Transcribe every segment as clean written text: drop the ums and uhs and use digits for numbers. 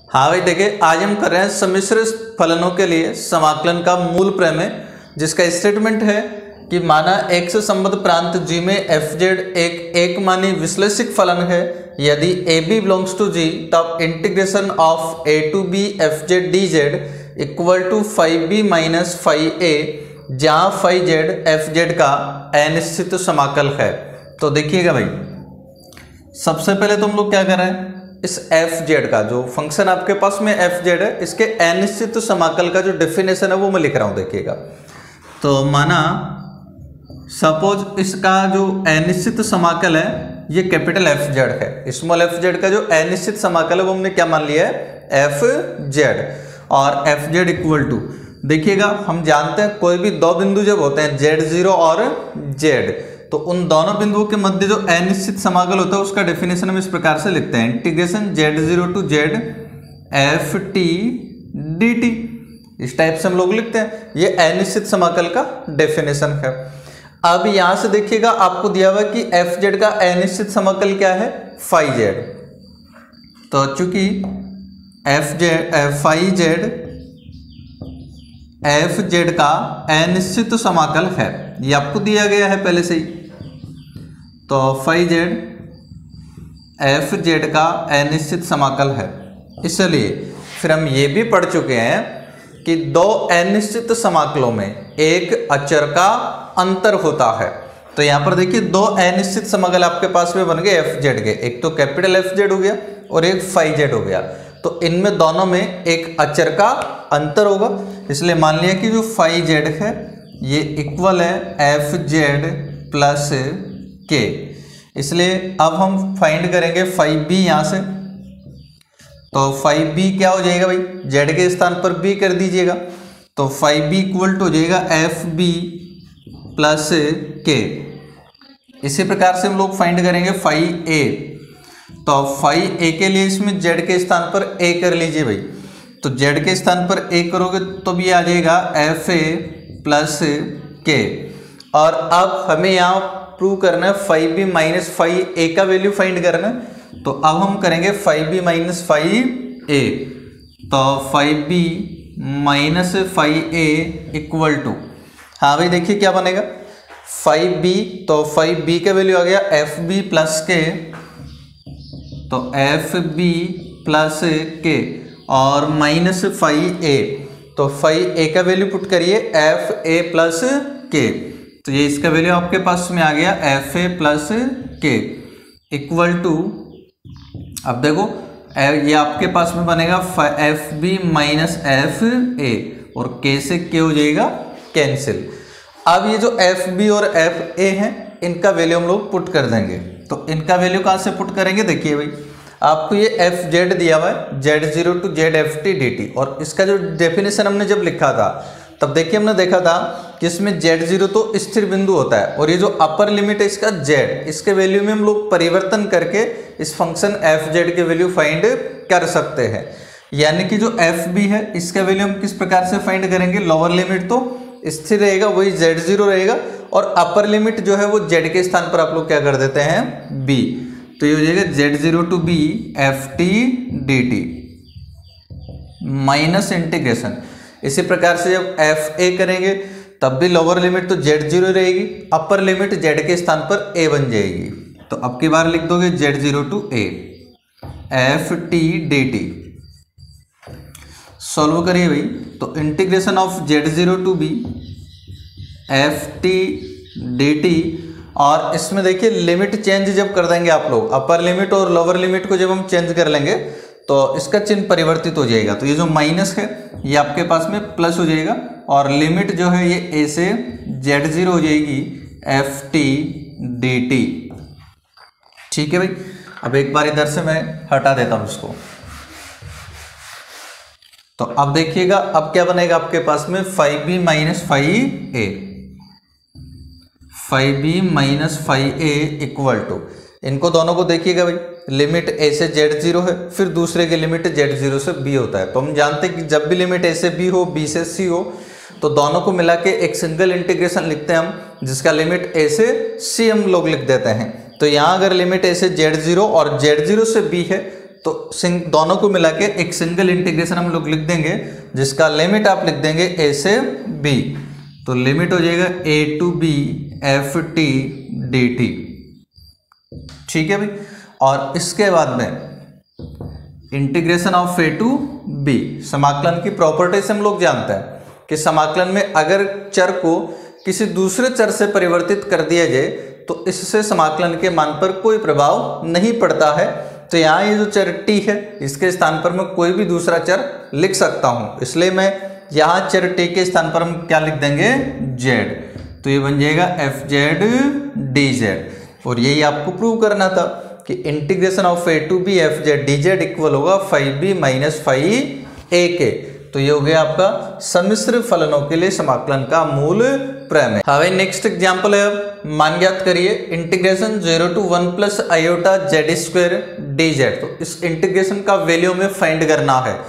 हाँ भाई देखिए, आज हम कर रहे हैं सम्मिश्र फलनों के लिए समाकलन का मूल प्रमेय, जिसका स्टेटमेंट है कि माना एक से संबद्ध प्रांत जी में एफ जेड एक मानी विश्लेषिक फलन है। यदि a b belongs to G, तब integration of a to b f z d z equal to five b minus five a, जहाँ फाइव जेड एफ जेड का अनिश्चित समाकल है। तो देखिएगा भाई, सबसे पहले तो हम लोग क्या कर रहे हैं, इस एफ जेड का जो फंक्शन आपके पास में एफ जेड है, इसके अनिश्चित समाकल का जो डेफिनेशन है वो मैं लिख रहा हूं। देखिएगा, तो माना सपोज इसका जो अनिश्चित समाकल है ये कैपिटल एफ जेड है। स्मॉल एफ जेड का जो अनिश्चित समाकल है वो हमने क्या मान लिया है, एफ जेड। और एफ जेड इक्वल टू, देखिएगा हम जानते हैं कोई भी दो बिंदु जब होते हैं जेड जीरो और जेड, तो उन दोनों बिंदुओं के मध्य जो अनिश्चित समाकल होता है उसका डेफिनेशन हम इस प्रकार से लिखते हैं, integration z zero to z f t d t. इस टाइप से हम लोग लिखते हैं, ये अनिश्चित समाकल का डेफिनेशन है। अब यहां से देखिएगा, आपको दिया हुआ कि एफ जेड का अनिश्चित समाकल क्या है, फाइव जेड। तो चूंकि F Z five Z F Z का अनिश्चित समाकल है, ये आपको दिया गया है पहले से ही। तो फाइव जेड एफ जेड का अनिश्चित समाकल है। इसलिए फिर हम ये भी पढ़ चुके हैं कि दो अनिश्चित समाकलों में एक अचर का अंतर होता है। तो यहां पर देखिए, दो अनिश्चित समाकल आपके पास में बन गए एफ जेड के, एक तो कैपिटल एफ जेड हो गया और एक फाइव जेड हो गया। तो इनमें दोनों में एक अचर का अंतर होगा, इसलिए मान लिया कि जो फाइव जेड है ये इक्वल है एफ जेड प्लस के। इसलिए अब हम फाइंड करेंगे फाइव बी यहां से। तो फाइव बी क्या हो जाएगा भाई, जेड के स्थान पर बी कर दीजिएगा, तो फाइव बी इक्वल टू हो जाएगा एफ बी प्लस के। इसी प्रकार से हम लोग फाइंड करेंगे फाइव ए। तो फाइव ए के लिए इसमें जेड के स्थान पर ए कर लीजिए भाई, तो जेड के स्थान पर ए करोगे तो भी आ जाएगा एफ ए प्लस के। और अब हमें यहाँ प्रूव करना है five b minus five a का वैल्यू फाइंड करना है। तो अब हम करेंगे five b minus five a. तो five b minus five a equal to, हाँ भाई देखिए क्या बनेगा, फाइव बी, तो फाइव बी का वैल्यू आ गया एफ बी प्लस के, तो एफ बी प्लस के और माइनस फाइव ए, तो फाइव ए का वैल्यू पुट करिए एफ ए प्लस के। तो ये इसका वैल्यू आपके पास में आ गया f a plus k equal to, अब देखो ये आपके पास में बनेगा f b minus f a और के से के हो जाएगा कैंसिल। अब ये जो एफ बी और एफ ए हैं इनका वैल्यू हम लोग पुट कर देंगे। तो इनका वैल्यू कहाँ से पुट करेंगे, देखिए भाई आपको ये एफ जेड दिया हुआ है, z zero to z f t d t, और इसका जो डेफिनेशन हमने जब लिखा था तब देखिए हमने देखा था कि इसमें जेड जीरो तो स्थिर बिंदु होता है, और ये जो अपर लिमिट है इसका जेड, इसके वैल्यू में हम लोग परिवर्तन करके इस फंक्शन एफ जेड के वैल्यू फाइंड कर सकते हैं। यानी कि जो एफ बी है इसका वैल्यू हम किस प्रकार से फाइंड करेंगे, लोअर लिमिट तो स्थिर रहेगा वही जेड जीरो रहेगा, और अपर लिमिट जो है वो जेड के स्थान पर आप लोग क्या कर देते हैं, बी। तो ये हो जाएगा z zero to b f t d t minus integration. इसी प्रकार से जब एफ ए करेंगे तब भी लोअर लिमिट तो जेड जीरो रहेगी, अपर लिमिट जेड के स्थान पर ए बन जाएगी। तो अब की बार लिख दोगे z zero to a f t d t. Solve करिए भाई, तो integration of z zero to b f t d t, और इसमें देखिए लिमिट चेंज जब कर देंगे आप लोग, अपर लिमिट और लोअर लिमिट को जब हम चेंज कर लेंगे तो इसका चिन्ह परिवर्तित हो जाएगा। तो ये जो माइनस है ये आपके पास में प्लस हो जाएगा, और लिमिट जो है ये ए से जेड जीरो हो जाएगी एफ टी डी टी। ठीक है भाई, अब एक बार इधर से मैं हटा देता हूं इसको। तो अब देखिएगा अब क्या बनेगा आपके पास में, five b minus five a, five b minus five a equal to, इनको दोनों को देखिएगा भाई, लिमिट ए से जेड जीरो है, फिर दूसरे की लिमिट जेड जीरो से बी होता है। तो हम जानते हैं कि जब भी लिमिट ए से बी हो, बी से सी हो, तो दोनों को मिला के एक सिंगल इंटीग्रेशन लिखते हैं हम, जिसका लिमिट ए से सी हम लोग लिख देते हैं। तो यहाँ अगर लिमिट ए से जेड जीरो और जेड जीरो से बी है तो दोनों को मिला के एक सिंगल इंटीग्रेशन हम लोग लिख देंगे, जिसका लिमिट आप लिख देंगे ए से बी। तो लिमिट हो जाएगा a to b f t d t. ठीक है भाई। और इसके बाद में integration of a to b, समाकलन की प्रॉपर्टी से हम लोग जानते हैं कि समाकलन में अगर चर को किसी दूसरे चर से परिवर्तित कर दिया जाए तो इससे समाकलन के मान पर कोई प्रभाव नहीं पड़ता है। तो यहाँ ये जो चर t है इसके स्थान पर मैं कोई भी दूसरा चर लिख सकता हूँ, इसलिए मैं यहाँ चर t के स्थान पर हम क्या लिख देंगे z। तो ये बन जाएगा एफ जेड डी जेड। और यही आपको प्रूव करना था कि integration of a to b f z d z equal होगा 5b माइनस 5a के। तो ये हो गया आपका सम्मिश्र फलनों के लिए समाकलन का मूल प्रमेय। हाँ भाई, नेक्स्ट एग्जांपल है, अब मान ज्ञात करिए integration 0 to 1 plus iota Z square D Z. तो इस इंटीग्रेशन का वैल्यू में फाइंड करना है।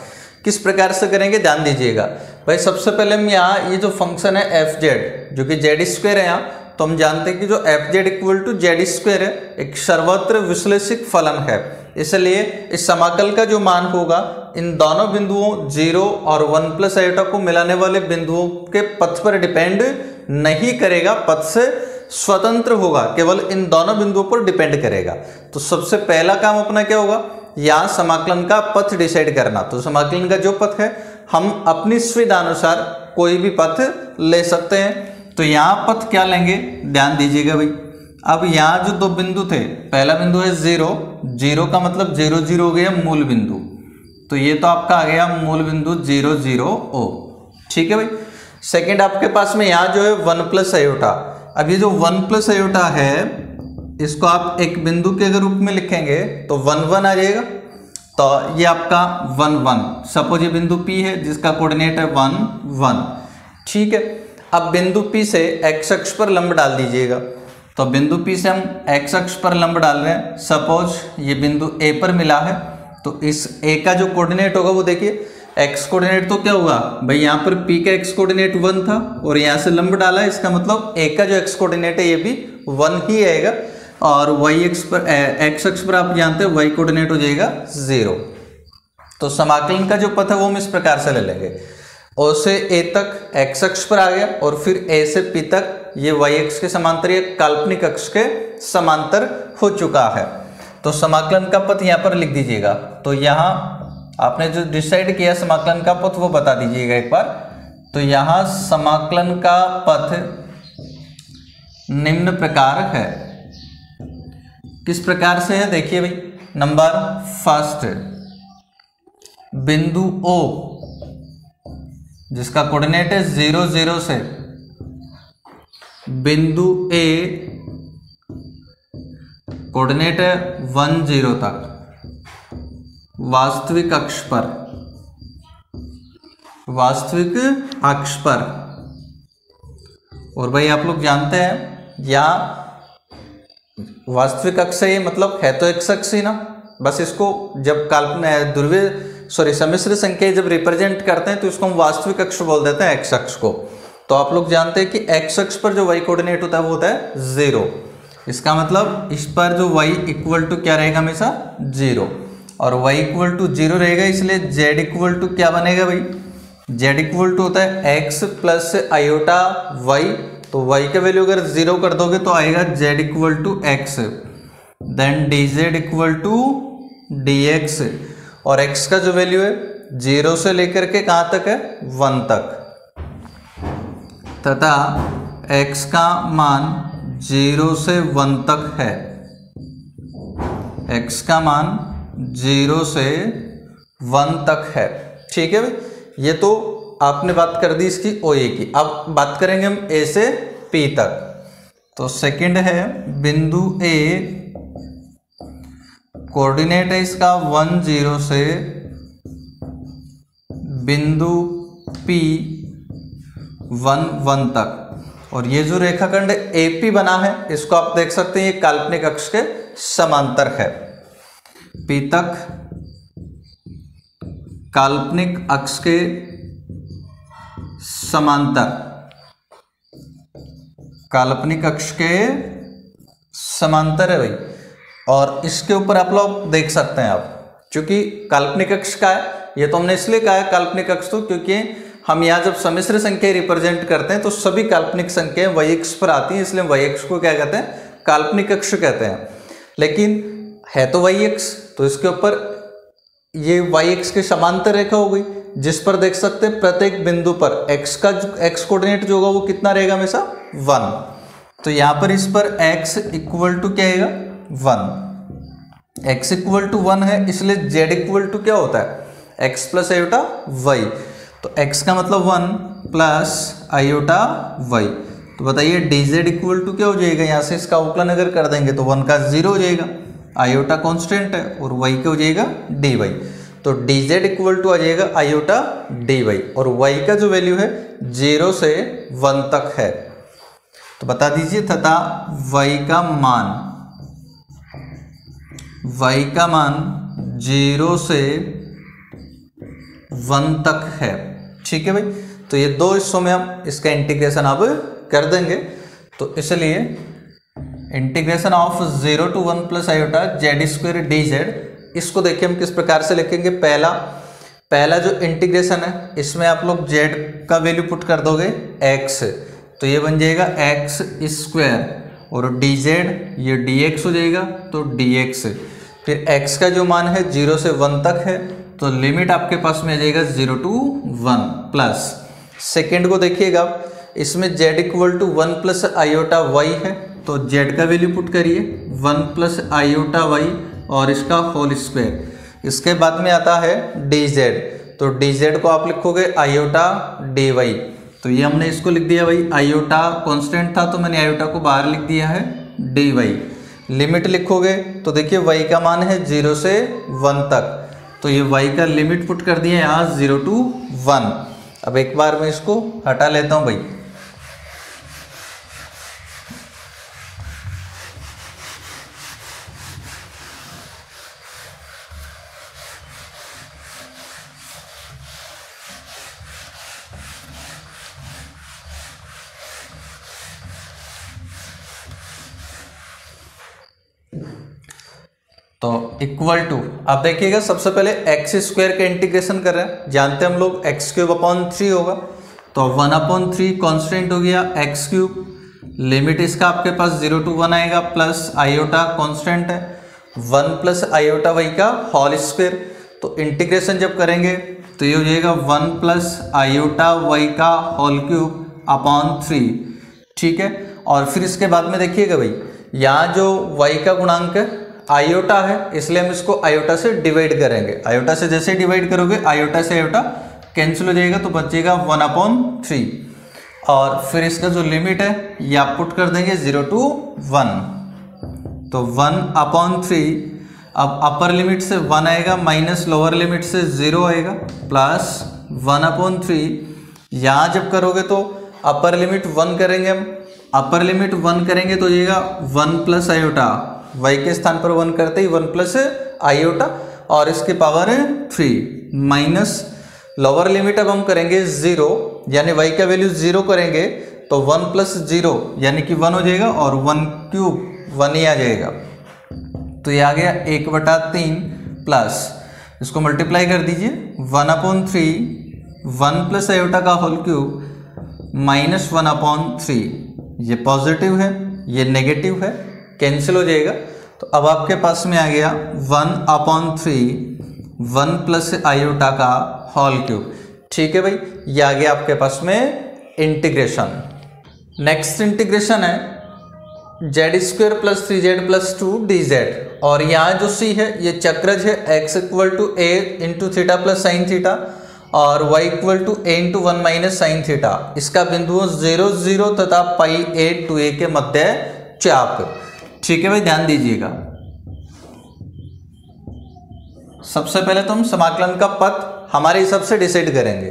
किस प्रकार से करेंगे ध्यान दीजिएगा भाई। सबसे पहले हम यहाँ ये जो फंक्शन है एफ जेड जो कि जेड स्क्वायर है यहाँ, तो हम जानते हैं कि जो f z equal to z square है एक सर्वत्र विश्लेषिक फलन है, इसलिए इस समाकल का जो मान होगा इन दोनों बिंदुओं 0 और 1 प्लस आयोटा को मिलाने वाले बिंदुओं के पथ पर डिपेंड नहीं करेगा, पथ से स्वतंत्र होगा, केवल इन दोनों बिंदुओं पर डिपेंड करेगा। तो सबसे पहला काम अपना क्या होगा, यहाँ समाकलन का पथ डिसाइड करना। तो समाकलन का जो पथ है हम अपनी सुविधा अनुसार कोई भी पथ ले सकते हैं। तो यहाँ पथ क्या लेंगे ध्यान दीजिएगा भाई। अब यहाँ जो दो बिंदु थे, पहला बिंदु है 0, 0 का मतलब 0 0 हो गया मूल बिंदु, तो ये तो आपका आ गया मूल बिंदु 0 0 ओ। ठीक है भाई। सेकंड आपके पास में यहाँ जो है 1 प्लस आयोटा। अब ये जो 1 प्लस आयोटा है इसको आप एक बिंदु के अगर रूप में लिखेंगे तो 1 1 आ जाएगा। तो ये आपका 1 1, सपोज ये बिंदु P है जिसका कोऑर्डिनेट है 1 1। ठीक है। अब बिंदु P से x अक्ष पर लंब डाल दीजिएगा। तो बिंदु P से हम x अक्ष पर लंब डाल रहे हैं। सपोज ये बिंदु A पर मिला है, तो इस A का जो कोऑर्डिनेट होगा वो देखिए x कोऑर्डिनेट तो क्या होगा भाई, यहाँ पर P का x कोऑर्डिनेट 1 था और यहाँ से लंब डाला है, इसका मतलब A का जो x कोऑर्डिनेट है ये भी 1 ही आएगा। और x अक्ष पर आप जानते हैं y कोऑर्डिनेट हो जाएगा 0। तो समाकलन का जो पथ है वो हम इस प्रकार से ले लेंगे, O से A तक x अक्ष पर आ गया और फिर A से P तक ये y अक्ष के समांतर, ये काल्पनिक अक्ष के समांतर हो चुका है। तो समाकलन का पथ यहाँ पर लिख दीजिएगा। तो यहाँ आपने जो डिसाइड किया समाकलन का पथ वो बता दीजिएगा एक बार। तो यहाँ समाकलन का पथ निम्न प्रकार है। किस प्रकार से है देखिए भाई। नंबर फर्स्ट, बिंदु O जिसका कोऑर्डिनेट है 0 0 से बिंदु A कोऑर्डिनेट है 1 0 तक वास्तविक अक्ष पर। और भाई आप लोग जानते हैं यहाँ वास्तविक अक्ष है, मतलब है तो x अक्ष ही ना, बस इसको जब काल्पनिक ध्रुवीय सम्मिश्र संख्या जब रिप्रेजेंट करते हैं तो इसको हम वास्तविक अक्ष बोल देते हैं x अक्ष को। तो आप लोग जानते हैं कि x अक्ष पर जो y कोऑर्डिनेट होता है वो होता है 0। इसका मतलब इस पर जो y इक्वल टू क्या रहेगा हमेशा 0, और y इक्वल टू 0 रहेगा, इसलिए z इक्वल टू क्या बनेगा भाई, z इक्वल टू होता है x प्लस आयोटा y। तो y का वैल्यू अगर 0 कर दोगे तो आएगा z equal to x, then dz equal to dx। और x का जो वैल्यू है 0 से लेकर के कहाँ तक है 1 तक, तथा x का मान 0 से 1 तक है। x का मान 0 से 1 तक है। ठीक है भाई। ये तो आपने बात कर दी इसकी OA की। अब बात करेंगे हम A से P तक। तो सेकंड है बिंदु A, कोऑर्डिनेट है इसका 1 0 से बिंदु P 1 1 तक। और ये जो रेखाखंड AP बना है इसको आप देख सकते हैं ये काल्पनिक अक्ष के समांतर है। P तक काल्पनिक अक्ष के समांतर, काल्पनिक अक्ष के समांतर है भाई। और इसके ऊपर आप लोग देख सकते हैं, आप क्योंकि काल्पनिक अक्ष का है, ये तो हमने इसलिए कहा है काल्पनिक अक्ष तो क्योंकि हम यहाँ जब सम्मिश्र संख्या रिप्रेजेंट करते हैं तो सभी काल्पनिक संख्याएं y अक्ष पर आती हैं, इसलिए y अक्ष को क्या कहते हैं, काल्पनिक अक्ष कहते हैं। लेकिन है तो y अक्ष, तो इसके ऊपर ये y अक्ष के समांतर रेखा हो गई, जिस पर देख सकते हैं प्रत्येक बिंदु पर x का x कोऑर्डिनेट जो होगा वो कितना रहेगा, हमेशा 1। तो यहाँ पर इस पर x इक्वल टू क्या आएगा, 1। x इक्वल टू 1 है, इसलिए z इक्वल टू क्या होता है, x प्लस आयोटा y। तो x का मतलब 1 प्लस आयोटा y। तो बताइए dz इक्वल टू क्या हो जाएगा, यहाँ से इसका अवकलन अगर कर देंगे तो 1 का 0 हो जाएगा, आयोटा कांस्टेंट है और y क्या हो जाएगा, dy। तो dz इक्वल टू आ जाएगा आयोटा dy और y का जो वैल्यू है 0 से 1 तक है। तो बता दीजिए तथा y का मान 0 से 1 तक है। ठीक है भाई, तो ये दो हिस्सों में हम इसका इंटीग्रेशन अब कर देंगे। तो इसलिए integration of 0 to 1 plus iota Z square D Z, इसको देखिए हम किस प्रकार से लिखेंगे। पहला जो इंटीग्रेशन है इसमें आप लोग जेड का वैल्यू पुट कर दोगे x, तो ये बन जाएगा एक्स स्क्वायर और डी जेड ये डी एक्स हो जाएगा, तो डी एक्स। फिर x का जो मान है 0 से 1 तक है, तो लिमिट आपके पास में आ जाएगा 0 to 1 प्लस। सेकेंड को देखिएगा, इसमें z equal to 1 plus iota y है, तो z का वैल्यू पुट करिए 1 प्लस आयोटा y और इसका होल स्क्वायर। इसके बाद में आता है dz, तो dz को आप लिखोगे आयोटा dy। तो ये हमने इसको लिख दिया भाई, आयोटा कांस्टेंट था तो मैंने आयोटा को बाहर लिख दिया है dy। लिमिट लिखोगे तो देखिए y का मान है 0 से 1 तक, तो ये y का लिमिट पुट कर दिया यहाँ 0 to 1। अब एक बार मैं इसको हटा लेता हूँ भाई। तो इक्वल टू, आप देखिएगा सबसे पहले एक्स स्क्वायर का इंटीग्रेशन कर रहे हैं, जानते हैं हम लोग एक्स क्यूब अपॉन 3 होगा, तो 1/3 कांस्टेंट हो गया एक्स क्यूब। लिमिट इसका आपके पास 0 to 1 आएगा, प्लस आयोटा कांस्टेंट है 1 प्लस आयोटा वाई का होल स्क्वायर। तो इंटीग्रेशन जब करेंगे तो ये हो जाएगा 1 प्लस आयोटा वाई का होल क्यूब अपॉन 3। ठीक है, और फिर इसके बाद में देखिएगा भाई, यहाँ जो वाई का गुणांक है आयोटा है, इसलिए हम इसको आयोटा से डिवाइड करेंगे। आयोटा से जैसे डिवाइड करोगे आयोटा से आयोटा कैंसिल हो जाएगा, तो बचेगा 1/3। और फिर इसका जो लिमिट है ये आप पुट कर देंगे 0 to 1, तो 1/3। अब अपर लिमिट से 1 आएगा माइनस लोअर लिमिट से 0 आएगा, प्लस 1/3। यहाँ जब करोगे तो अपर लिमिट 1 करेंगे हम, अपर लिमिट 1 करेंगे तो जाएगा 1 प्लस आयोटा, y के स्थान पर 1 करते ही 1 प्लस आयोटा और इसके पावर 3 माइनस लोअर लिमिट अब हम करेंगे 0, यानी y का वैल्यू 0 करेंगे तो 1 प्लस 0 यानी कि 1 हो जाएगा और 1 क्यूब 1 ही आ जाएगा। तो ये आ गया 1/3 प्लस इसको मल्टीप्लाई कर दीजिए 1/3 1 प्लस आयोटा का होल क्यूब माइनस 1/3। ये पॉजिटिव है ये नेगेटिव है, कैंसिल हो जाएगा। तो अब आपके पास में आ गया 1/3 1 प्लस आयोटा का होल क्यूब। ठीक है भाई, ये आ गया आपके पास में इंटीग्रेशन। नेक्स्ट इंटीग्रेशन है Z square plus 3z plus 2 dz, और यहाँ जो c है ये चक्रज है, x equal to a into theta plus sine theta और y equal to a into 1 minus sine theta. इसका बिंदुओं 0 0 तथा पाई a 2a के मध्य चाप। ठीक है भाई, ध्यान दीजिएगा। सबसे पहले तो हम समाकलन का पथ हमारे हिसाब से डिसाइड करेंगे।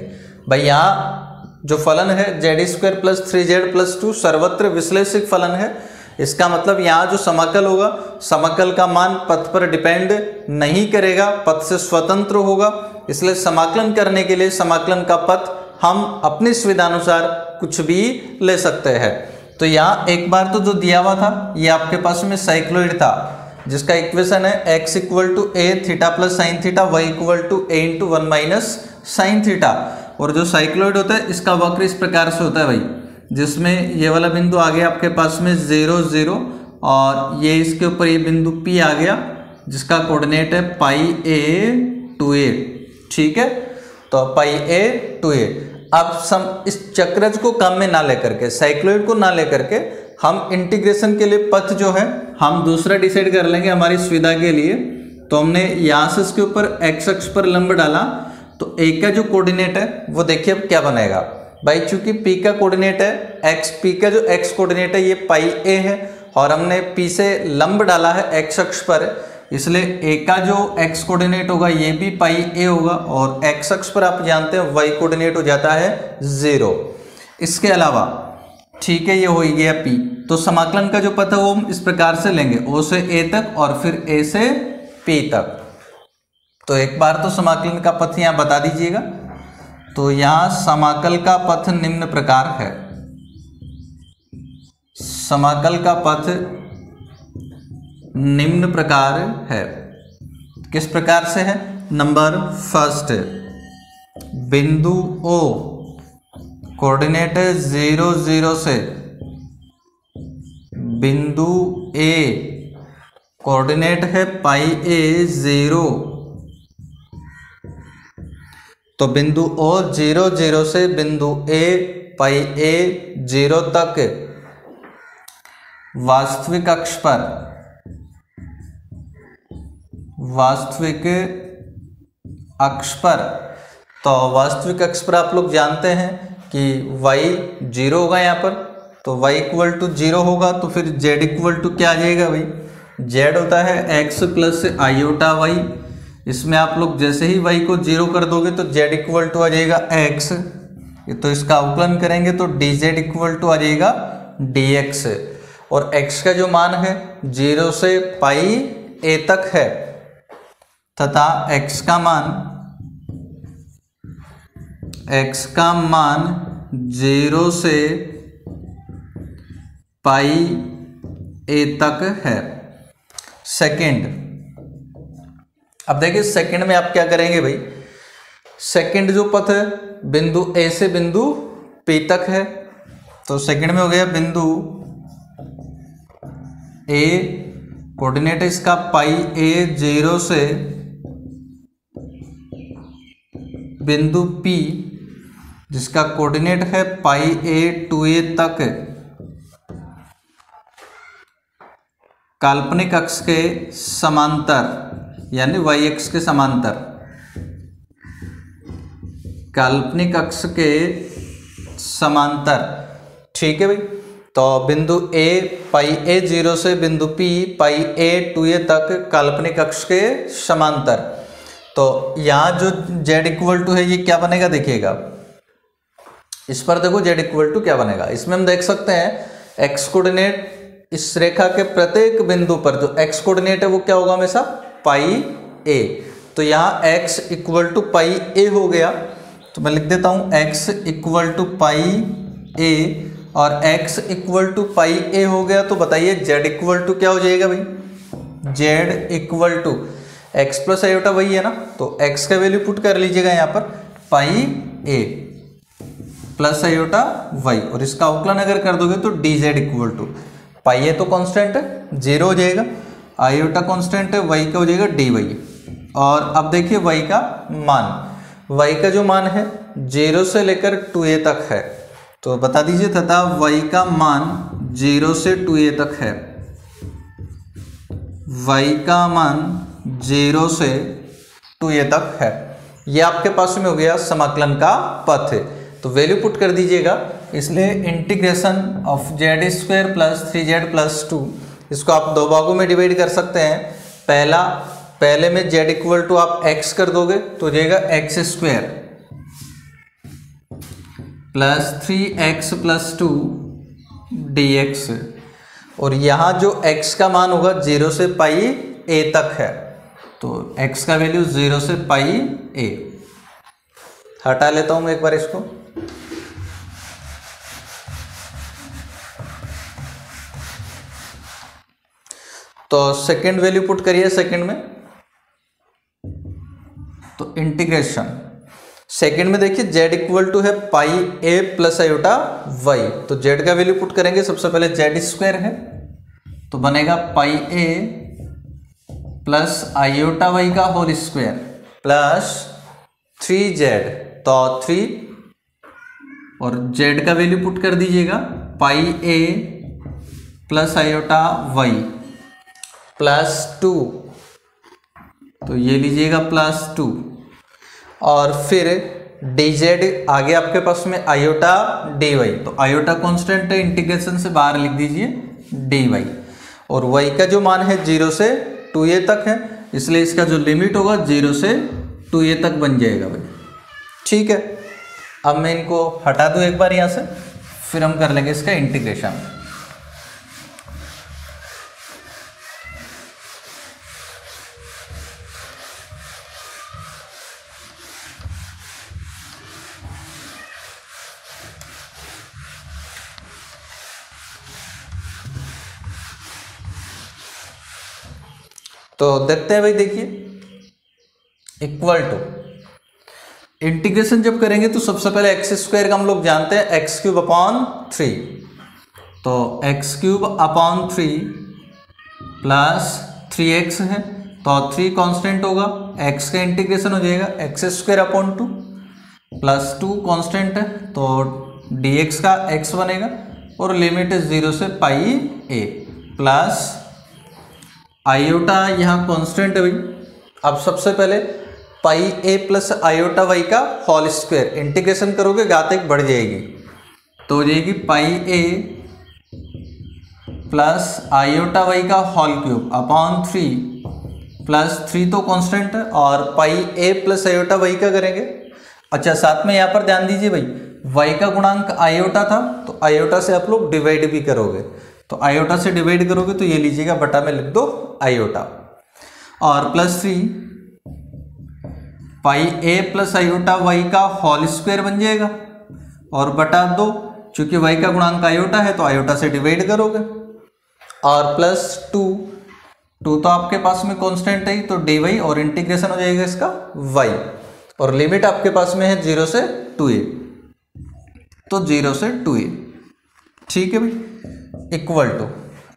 भाई यहाँ जो फलन है Z square plus 3z plus 2 सर्वत्र विश्लेषिक फलन है, इसका मतलब यहाँ जो समाकल होगा समाकल का मान पथ पर डिपेंड नहीं करेगा, पथ से स्वतंत्र होगा। इसलिए समाकलन करने के लिए समाकलन का पथ हम अपनी सुविधानुसार कुछ भी ले सकते हैं। तो यहाँ एक बार तो जो दिया हुआ था ये आपके पास में साइक्लॉइड था, जिसका इक्वेशन है x equal to a theta plus sine theta, y equal to a into 1 minus sine theta. और जो साइक्लॉइड होता है इसका वक्र इस प्रकार से होता है भाई, जिसमें ये वाला बिंदु आ गया आपके पास में 0 0, और ये इसके ऊपर ये बिंदु P आ गया जिसका कोऑर्डिनेट है पाई ए टू ए। ठीक है, तो पाई ए टू ए। अब इस चक्रज को काम में ना लेकर के, साइक्लॉइड को ना लेकर के, हम इंटीग्रेशन के लिए पथ जो है हम दूसरा डिसाइड कर लेंगे हमारी सुविधा के लिए। तो हमने यहाँ से इसके ऊपर एक्स अक्ष पर लंब डाला, तो ए का जो कोऑर्डिनेट है वो देखिए अब क्या बनेगा भाई। चूंकि P का कोऑर्डिनेट है एक्स, P का जो एक्स कोऑर्डिनेट है ये पाई ए है, और हमने P से लंब डाला है एक्स अक्ष पर, इसलिए ए का जो एक्स कोऑर्डिनेट होगा ये भी पाई ए होगा, और एक्स अक्ष पर आप जानते हैं वाई कोऑर्डिनेट हो जाता है 0। इसके अलावा ठीक है, ये हो गया P। तो समाकलन का जो पथ है वो हम इस प्रकार से लेंगे, O से A तक और फिर A से P तक। तो एक बार तो समाकलन का पथ यहाँ बता दीजिएगा। तो यहाँ समाकल का पथ निम्न प्रकार है। समाकल का पथ निम्न प्रकार है। किस प्रकार से है? नंबर फर्स्ट, बिंदु O कोऑर्डिनेट है 0 0 से, बिंदु A कोऑर्डिनेट है पाई ए 0। तो बिंदु O 0 0 से बिंदु A पाई ए 0 तक वास्तविक अक्ष पर, वास्तविक अक्ष पर, तो वास्तविक अक्ष पर आप लोग जानते हैं कि y 0 होगा यहाँ पर, तो y इक्वल टू 0 होगा, तो फिर z इक्वल टू क्या आ जाएगा भाई? z होता है x प्लस आयोटा y। इसमें आप लोग जैसे ही y को 0 कर दोगे तो z इक्वल टू आ जाएगा x, तो इसका अवकलन करेंगे तो dz इक्वल टू आ जाएगा dx। और x का जो मान है 0 से पाई a तक है, तथा x का मान 0 से पाई a तक है। सेकंड, अब देखिए सेकंड में आप क्या करेंगे भाई? सेकंड जो पथ है बिंदु A से बिंदु P तक है, तो सेकंड में हो गया बिंदु A, कोऑर्डिनेट इसका पाई ए 0 से बिंदु P जिसका कोऑर्डिनेट है पाई ए 2a तक काल्पनिक अक्ष के समांतर, यानी y अक्ष के समांतर, काल्पनिक अक्ष के समांतर। ठीक है भाई, तो बिंदु A पाई ए 0 से बिंदु P पाई ए 2a तक काल्पनिक अक्ष के समांतर। तो यहाँ जो z इक्वल टू है ये क्या बनेगा देखिएगा, इस पर देखो z इक्वल टू क्या बनेगा। इसमें हम देख सकते हैं x कोऑर्डिनेट इस रेखा के प्रत्येक बिंदु पर जो x कोऑर्डिनेट है वो क्या होगा हमेशा? पाई a। तो यहाँ x equal to pi a हो गया, तो मैं लिख देता हूँ x equal to pi a, और x equal to pi a हो गया। तो बताइए z इक्वल टू क्या हो जाएगा भाई? z equal to x plus iota वही है ना, तो x का वैल्यू पुट कर लीजिएगा यहाँ पर पाई a प्लस आयोटा y, और इसका अवकलन अगर कर दोगे तो dz इक्वल टू पाई ए तो कांस्टेंट है 0 हो जाएगा, आयोटा कांस्टेंट है, y का हो जाएगा dy। और अब देखिए y का मान, y का जो मान है 0 से लेकर 2a तक है, तो बता दीजिए तथा y का मान 0 से 2a तक है, y का मान 0 से 2a तक है। ये आपके पास में हो गया समाकलन का पथ, तो वैल्यू पुट कर दीजिएगा। इसलिए integration of z² plus 3z plus 2, इसको आप दो भागों में डिवाइड कर सकते हैं। पहले में z इक्वल टू आप x कर दोगे तो हो जाएगा x² plus 3x plus 2 dx, और यहाँ जो x का मान होगा 0 से पाई a तक है, तो x का वैल्यू 0 से पाई a। हटा लेता हूँ मैं एक बार इसको। तो सेकेंड वैल्यू पुट करिए सेकेंड में, तो इंटीग्रेशन सेकेंड में देखिए z इक्वल टू है पाई ए प्लस आयोटा वाई, तो z का वैल्यू पुट करेंगे। सबसे पहले z स्क्वायर है तो बनेगा पाई ए प्लस आयोटा वाई का होल स्क्वायर प्लस 3z, तो 3 और z का वैल्यू पुट कर दीजिएगा पाई ए प्लस आयोटा वाई प्लस 2, तो ये लीजिएगा प्लस 2, और फिर dz आगे आपके पास में आयोटा dy, तो आयोटा कांस्टेंट है, इंटीग्रेशन से बाहर लिख दीजिए dy, और y का जो मान है 0 से 2a तक है, इसलिए इसका जो लिमिट होगा 0 से 2a तक बन जाएगा भाई। ठीक है, अब मैं इनको हटा दूं एक बार यहाँ से, फिर हम कर लेंगे इसका इंटीग्रेशन। तो देखते हैं भाई, देखिए इक्वल टू इंटीग्रेशन जब करेंगे तो सबसे पहले एक्स स्क्वायर का हम लोग जानते हैं एक्स क्यूब अपॉन 3, तो x cube upon 3 plus 3x है, तो 3 कांस्टेंट होगा, x का इंटीग्रेशन हो जाएगा x square upon 2 plus 2 constant है, तो dx का x बनेगा, और लिमिट है 0 से पाई a प्लस आयोटा यहाँ कांस्टेंट है भाई। अब सबसे पहले पाई ए प्लस आयोटा वाई का होल स्क्वायर इंटीग्रेशन करोगे घात बढ़ जाएगी, तो हो जाएगी पाई ए प्लस आयोटा वाई का होल क्यूब अपॉन 3 प्लस 3 तो कांस्टेंट है, और पाई ए प्लस आयोटा वाई का करेंगे। अच्छा, साथ में यहाँ पर ध्यान दीजिए भाई, वाई का गुणांक आयोटा था, तो आयोटा से आप लोग डिवाइड भी करोगे, तो आयोटा से डिवाइड करोगे तो ये लीजिएगा बटा में लिख दो आयोटा, और प्लस 3 पाई ए प्लस आयोटा वाई का होल स्क्वायर बन जाएगा, और बटा 2, चूंकि वाई का गुणांक आयोटा है तो आयोटा से डिवाइड करोगे, और प्लस 2 तो आपके पास में कांस्टेंट है तो dy, और इंटीग्रेशन हो जाएगा इसका y, और लिमिट आपके पास में है 0 से 2a, तो 0 से 2a। ठीक है भाई, इक्वल टू,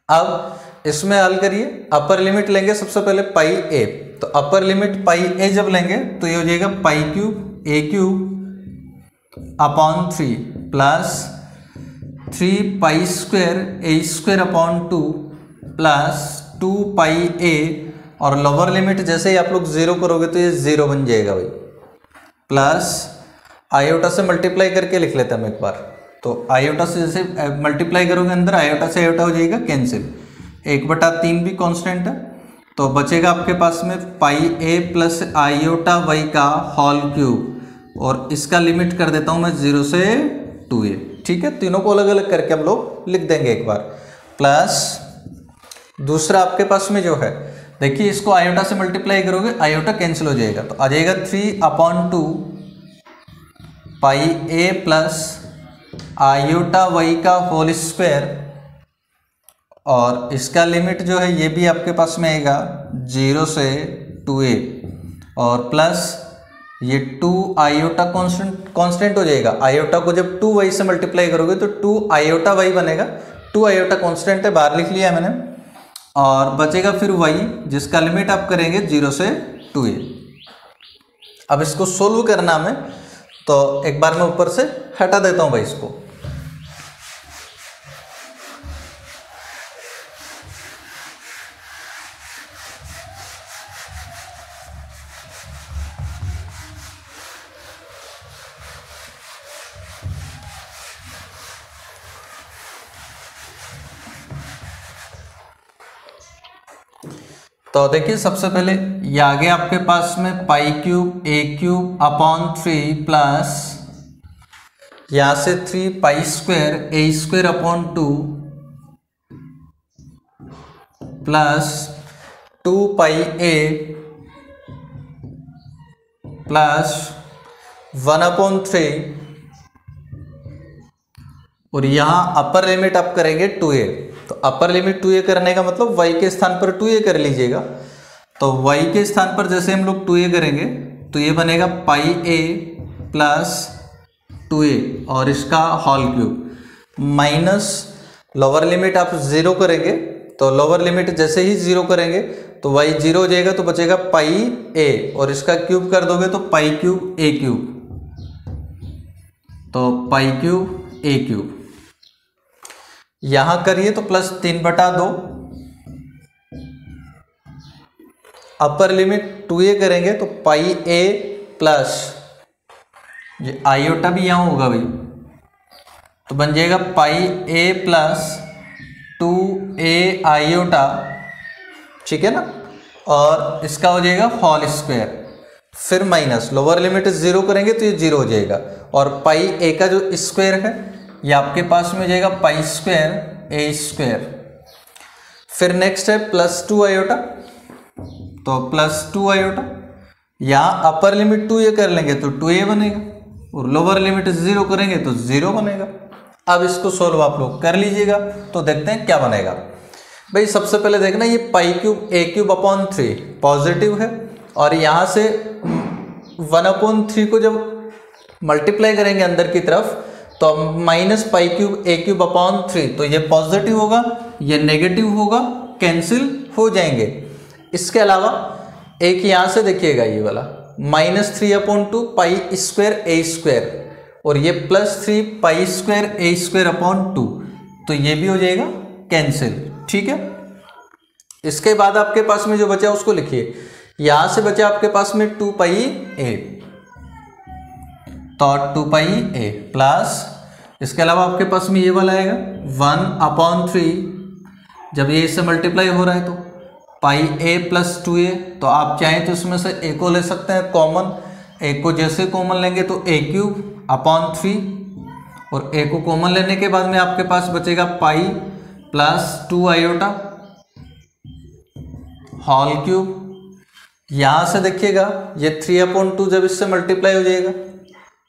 अब इसमें हल करिए, अपर लिमिट लेंगे सबसे पहले पाई ए, तो अपर लिमिट पाई ए जब लेंगे तो ये हो जाएगा pi cube a cube upon 3 plus 3 pi square a square upon 2 plus 2 pi a, और लोअर लिमिट जैसे ही आप लोग 0 करोगे तो ये 0 बन जाएगा भाई, प्लस आयोटा से मल्टीप्लाई करके लिख लेते हैं हम एक बार, तो आयोटा से जैसे मल्टीप्लाई करोगे अंदर आयोटा से आयोटा हो जाएगा कैंसिल, 1/3 भी कांस्टेंट है, तो बचेगा आपके पास में पाई ए प्लस आयोटा वाई का होल क्यूब, और इसका लिमिट कर देता हूं मैं 0 से 2a। ठीक है, तीनों को अलग अलग करके हम लोग लिख देंगे एक बार, प्लस दूसरा आपके पास में जो है, देखिए इसको आयोटा से मल्टीप्लाई करोगे आयोटा कैंसिल हो जाएगा, तो आ जाएगा 3/2 पाई ए प्लस आयोटा वाई का होल स्क्वायर, और इसका लिमिट जो है ये भी आपके पास में आएगा 0 से 2a, और प्लस ये 2 आयोटा कांस्टेंट हो जाएगा, आयोटा को जब 2 वाई से मल्टीप्लाई करोगे तो 2 आयोटा वाई बनेगा, 2 आयोटा कांस्टेंट है बाहर लिख लिया है मैंने, और बचेगा फिर y जिसका लिमिट आप करेंगे 0 से 2a। अब इसको सोल्व करना हमें, तो एक बार मैं ऊपर से हटा देता हूं भाई इसको, तो देखिए सबसे पहले ये आगे आपके पास में पाई cube a cube upon 3 plus यहाँ से 3 pi square a square upon 2 plus 2 pi A plus 1/3, और यहाँ अपर लिमिट आप करेंगे 2a, तो अपर लिमिट 2a करने का मतलब y के स्थान पर 2a कर लीजिएगा। तो y के स्थान पर जैसे हम लोग 2a करेंगे तो ये बनेगा पाई a प्लस 2a और इसका whole cube minus lower limit आप 0 करेंगे तो लोअर लिमिट जैसे ही 0 करेंगे तो y 0 हो जाएगा तो बचेगा पाई a और इसका क्यूब कर दोगे तो पाई क्यूब a क्यूब, तो पाई क्यूब a क्यूब। यहां करिए तो प्लस 3/2, अपर लिमिट 2a करेंगे तो पाई a प्लस ये आयोटा भी यहां होगा भाई, तो बन जाएगा पाई a प्लस 2a आयोटा, ठीक है ना, और इसका हो जाएगा होल स्क्वायर, फिर माइनस लोअर लिमिट 0 करेंगे तो ये 0 हो जाएगा और पाई a का जो स्क्वायर है ये आपके पास में हो जाएगा पाई स्क्वायर a स्क्वायर। फिर नेक्स्ट है प्लस 2 आयोटा, तो प्लस 2 आयोटा, यहाँ अपर लिमिट 2a कर लेंगे तो 2a बनेगा और लोअर लिमिट 0 करेंगे तो 0 बनेगा। अब इसको सोल्व आप लोग कर लीजिएगा तो देखते हैं क्या बनेगा। भाई सबसे पहले देखना ये पाई cube a cube upon 3 positive है और यहाँ से 1/3 को जब मल्टीप्लाई करेंगे अंदर की तरफ तो minus pi cube a cube upon 3, तो ये पॉजिटिव होगा ये नेगेटिव होगा, कैंसिल हो जाएंगे। इसके अलावा एक यहाँ से देखिएगा ये वाला -3/2 पाई स्क्वायर a स्क्वायर और ये +3 pi square a square upon 2, तो ये भी हो जाएगा कैंसिल, ठीक है। इसके बाद आपके पास में जो बचा उसको लिखिए, यहां से बचा आपके पास में 2 पाई a, तो 2 पाई a प्लस इसके अलावा आपके पास में ये वाला आएगा 1/3, जब ये इससे मल्टीप्लाई हो रहा है तो पाई a प्लस 2a, तो आप चाहें तो इसमें से a को ले सकते हैं कॉमन, a को जैसे कॉमन लेंगे तो a क्यूब अपॉन 3 और a को कॉमन लेने के बाद में आपके पास बचेगा pi plus 2 iota whole cube. यहां से देखिएगा ये 3/2 जब इससे मल्टीप्लाई हो जाएगा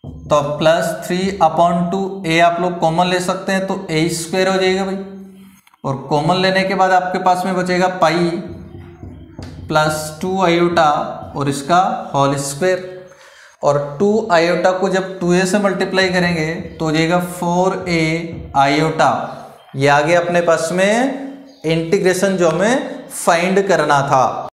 तो प्लस 3/2 a आप लोग कॉमन ले सकते हैं तो a स्क्वायर हो जाएगा भाई, और कॉमन लेने के बाद आपके पास में बचेगा पाई प्लस 2 आयोटा और इसका होल स्क्वायर, और 2 आयोटा को जब 2a से मल्टीप्लाई करेंगे तो हो जाएगा 4a आयोटा। ये आगे अपने पास में इंटीग्रेशन जो हमें फाइंड करना था।